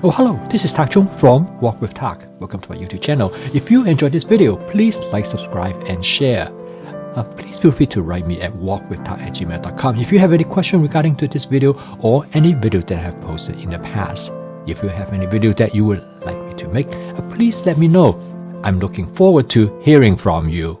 Oh hello, this is Tak Chung from Walk with Tak. Welcome to my YouTube channel. If you enjoyed this video, please like, subscribe and share. Please feel free to write me at walkwithtak@gmail.com if you have any question regarding to this video or any video that I have posted in the past. If you have any video that you would like me to make, please let me know. I'm looking forward to hearing from you.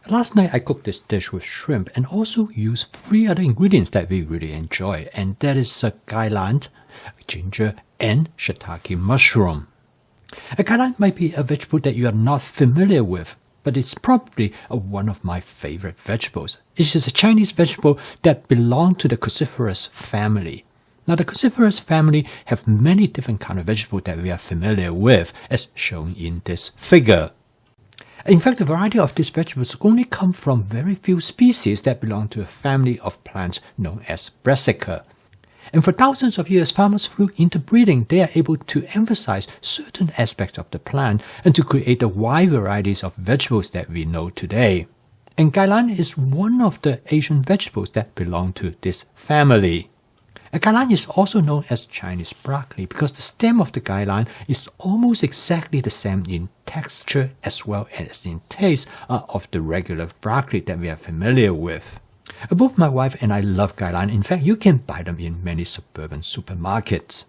Last night I cooked this dish with shrimp and also used 3 other ingredients that we really enjoy, and that is gailan, ginger and shiitake mushroom. A gailan might be a vegetable that you are not familiar with, but it's probably one of my favorite vegetables. It is a Chinese vegetable that belongs to the cruciferous family. Now the cruciferous family have many different kind of vegetables that we are familiar with, as shown in this figure. In fact, the variety of these vegetables only come from very few species that belong to a family of plants known as brassica. And for thousands of years, farmers through interbreeding, they are able to emphasize certain aspects of the plant and to create the wide varieties of vegetables that we know today. And gailan is one of the Asian vegetables that belong to this family. A gailan is also known as Chinese broccoli because the stem of the gailan is almost exactly the same in texture as well as in taste of the regular broccoli that we are familiar with. Both my wife and I love gailan. In fact, you can buy them in many suburban supermarkets.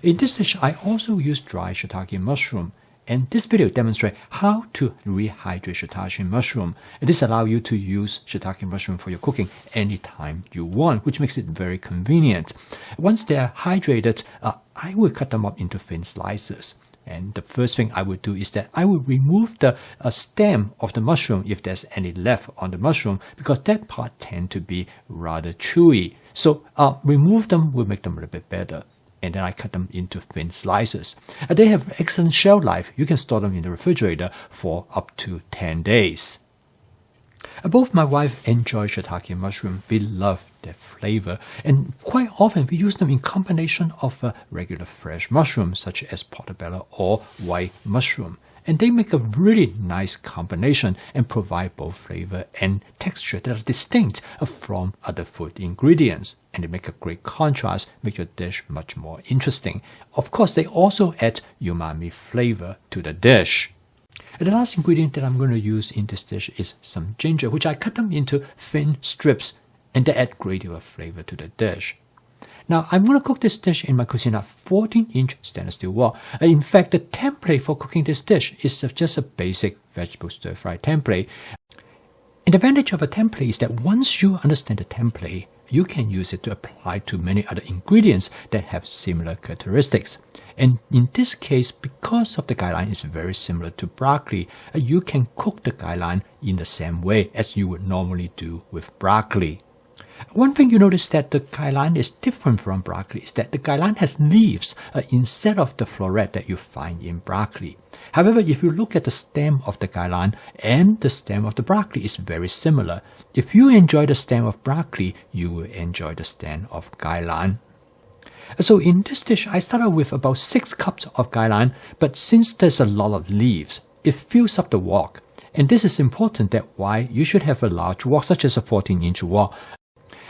In this dish, I also use dry shiitake mushroom. And this video demonstrates how to rehydrate shiitake mushroom. This allows you to use shiitake mushroom for your cooking anytime you want, which makes it very convenient. Once they are hydrated, I will cut them up into thin slices. And the first thing I would do is that I will remove the stem of the mushroom if there's any left on the mushroom, because that part tends to be rather chewy. So remove them will make them a little bit better. And then I cut them into thin slices. They have excellent shelf life. You can store them in the refrigerator for up to 10 days. Both my wife enjoy shiitake mushroom. We love their flavor, and quite often we use them in combination of regular fresh mushrooms such as portobello or white mushroom. And they make a really nice combination and provide both flavor and texture that are distinct from other food ingredients. And they make a great contrast, make your dish much more interesting. Of course, they also add umami flavor to the dish. And the last ingredient that I'm going to use in this dish is some ginger, which I cut them into thin strips, and they add great deal of flavor to the dish. Now, I'm going to cook this dish in my Cuisine 14-inch stainless steel wok. In fact, the template for cooking this dish is just a basic vegetable stir-fry template. And the advantage of a template is that once you understand the template, you can use it to apply to many other ingredients that have similar characteristics. And in this case, because of the gailan is very similar to broccoli, you can cook the gailan in the same way as you would normally do with broccoli. One thing you notice that the gailan is different from broccoli is that the gailan has leaves instead of the floret that you find in broccoli. However, if you look at the stem of the gailan and the stem of the broccoli, is very similar. If you enjoy the stem of broccoli, you will enjoy the stem of gailan. So in this dish, I started with about 6 cups of gailan, but since there's a lot of leaves, it fills up the wok. And this is important, that why you should have a large wok, such as a 14-inch wok.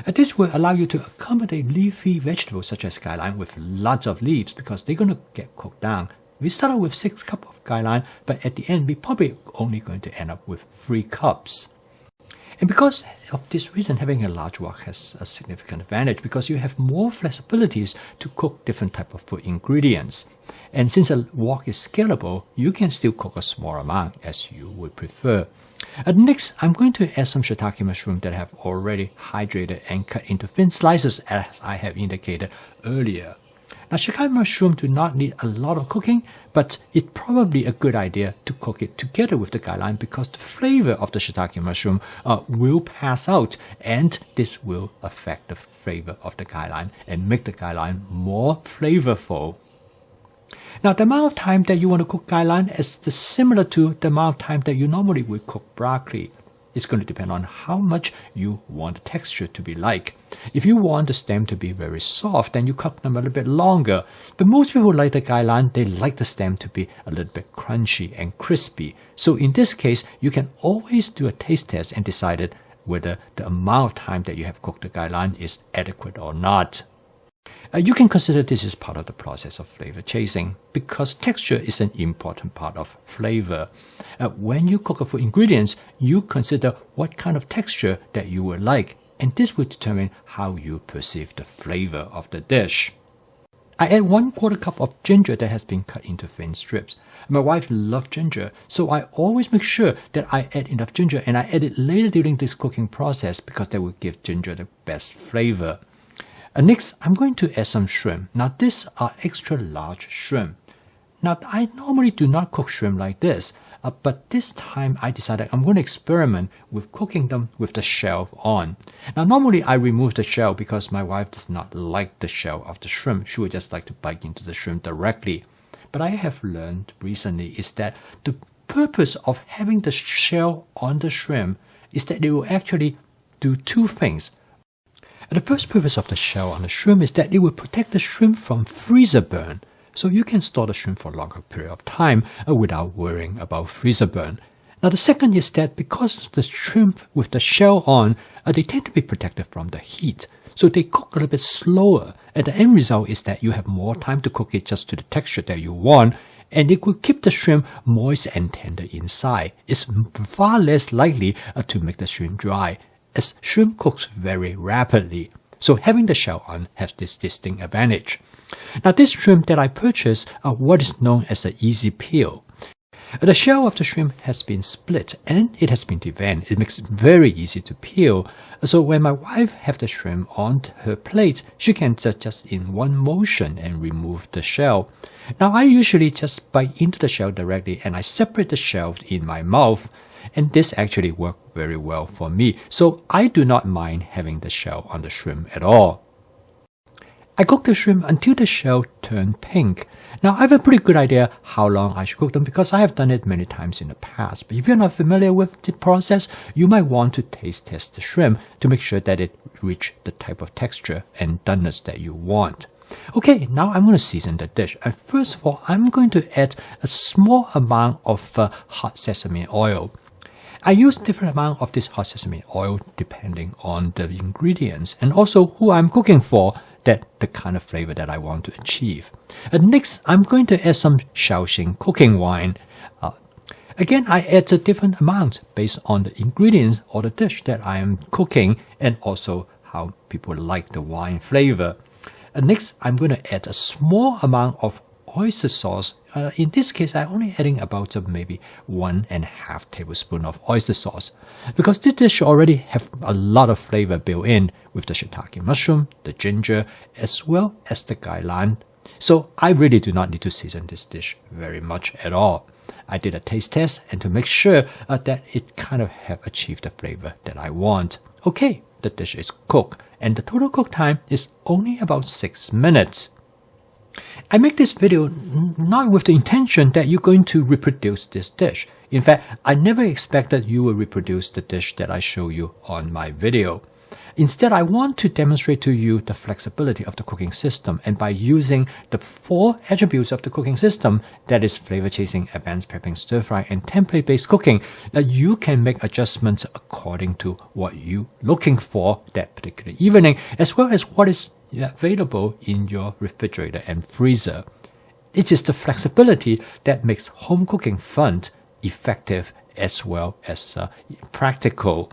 This will allow you to accommodate leafy vegetables such as gailan with lots of leaves, because they're going to get cooked down. We started with 6 cups of gailan, but at the end, we're probably only going to end up with 3 cups. And because of this reason, having a large wok has a significant advantage, because you have more flexibilities to cook different type of food ingredients. And since a wok is scalable, you can still cook a small amount as you would prefer. Next, I'm going to add some shiitake mushroom that I have already hydrated and cut into thin slices, as I have indicated earlier. Now, shiitake mushroom do not need a lot of cooking, but it's probably a good idea to cook it together with the gailan, because the flavor of the shiitake mushroom will pass out, and this will affect the flavor of the gailan and make the gailan more flavorful. Now, the amount of time that you want to cook gailan is similar to the amount of time that you normally would cook broccoli. It's going to depend on how much you want the texture to be like. If you want the stem to be very soft, then you cook them a little bit longer. But most people like the gailan, they like the stem to be a little bit crunchy and crispy. So in this case, you can always do a taste test and decide whether the amount of time that you have cooked the gailan is adequate or not. You can consider this is part of the process of flavor chasing because texture is an important part of flavor. When you cook for ingredients, you consider what kind of texture that you would like, and this will determine how you perceive the flavor of the dish. I add 1/4 cup of ginger that has been cut into thin strips. My wife loves ginger, so I always make sure that I add enough ginger, and I add it later during this cooking process because that will give ginger the best flavor. Next, I'm going to add some shrimp. Now, these are extra large shrimp. Now, I normally do not cook shrimp like this, but this time I decided I'm going to experiment with cooking them with the shell on. Now, normally I remove the shell because my wife does not like the shell of the shrimp. She would just like to bite into the shrimp directly. But I have learned recently is that the purpose of having the shell on the shrimp is that it will actually do two things. The first purpose of the shell on the shrimp is that it will protect the shrimp from freezer burn, so you can store the shrimp for a longer period of time without worrying about freezer burn. Now the second is that because the shrimp with the shell on, they tend to be protected from the heat, so they cook a little bit slower, and the end result is that you have more time to cook it just to the texture that you want, and it will keep the shrimp moist and tender inside. It's far less likely to make the shrimp dry, as shrimp cooks very rapidly. So having the shell on has this distinct advantage. Now this shrimp that I purchased are what is known as an easy peel. The shell of the shrimp has been split and it has been deveined. It makes it very easy to peel. So when my wife has the shrimp on her plate, she can just in one motion and remove the shell. Now I usually just bite into the shell directly and I separate the shell in my mouth. And this actually worked very well for me, so I do not mind having the shell on the shrimp at all. I cook the shrimp until the shell turned pink. Now I have a pretty good idea how long I should cook them because I have done it many times in the past. But if you're not familiar with the process, you might want to taste test the shrimp to make sure that it reaches the type of texture and doneness that you want. Okay, now I'm going to season the dish. And first of all, I'm going to add a small amount of hot sesame oil. I use different amount of this hot sesame oil depending on the ingredients and also who I'm cooking for, that the kind of flavor that I want to achieve. And next, I'm going to add some Shaoxing cooking wine. Again, I add a different amount based on the ingredients or the dish that I am cooking and also how people like the wine flavor. And next, I'm going to add a small amount of oyster sauce. In this case, I'm only adding about maybe 1.5 tablespoons of oyster sauce because this dish already have a lot of flavor built in with the shiitake mushroom, the ginger, as well as the gailan. So I really do not need to season this dish very much at all. I did a taste test and to make sure that it kind of have achieved the flavor that I want. Okay, the dish is cooked and the total cook time is only about 6 minutes. I make this video not with the intention that you're going to reproduce this dish. In fact, I never expected you will reproduce the dish that I show you on my video. Instead, I want to demonstrate to you the flexibility of the cooking system, and by using the 4 attributes of the cooking system, that is flavor chasing, advanced prepping, stir fry, and template-based cooking, that you can make adjustments according to what you're looking for that particular evening, as well as what is available in your refrigerator and freezer. It is the flexibility that makes home cooking fun, effective, as well as practical.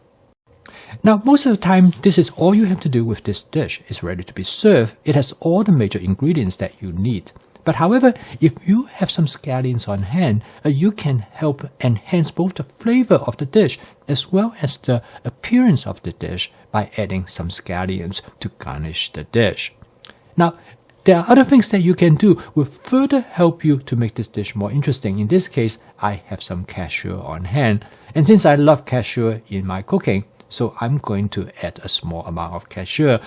Now, most of the time, this is all you have to do with this dish. It's ready to be served. It has all the major ingredients that you need. But however, if you have some scallions on hand, you can help enhance both the flavor of the dish as well as the appearance of the dish by adding some scallions to garnish the dish. Now, there are other things that you can do will further help you to make this dish more interesting. In this case, I have some cashew on hand. And since I love cashew in my cooking, so I'm going to add a small amount of cashew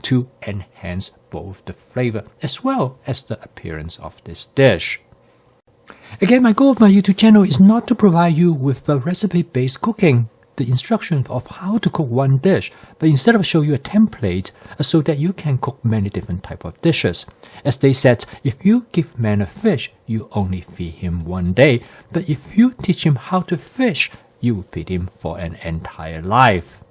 to enhance both the flavor as well as the appearance of this dish. Again, my goal of my YouTube channel is not to provide you with a recipe-based cooking, the instruction of how to cook one dish, but instead of show you a template so that you can cook many different types of dishes. As they said, if you give man a fish, you only feed him one day, but if you teach him how to fish, you will feed him for an entire life.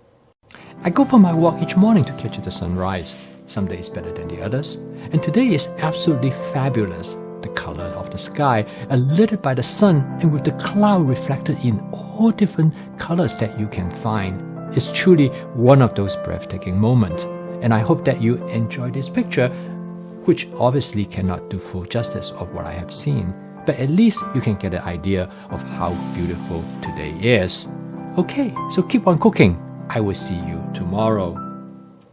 I go for my walk each morning to catch the sunrise. Some days better than the others. And today is absolutely fabulous. The color of the sky, lit by the sun, and with the cloud reflected in all different colors that you can find. It's truly one of those breathtaking moments. And I hope that you enjoy this picture, which obviously cannot do full justice of what I have seen. But at least you can get an idea of how beautiful today is. Okay, so keep on cooking. I will see you tomorrow.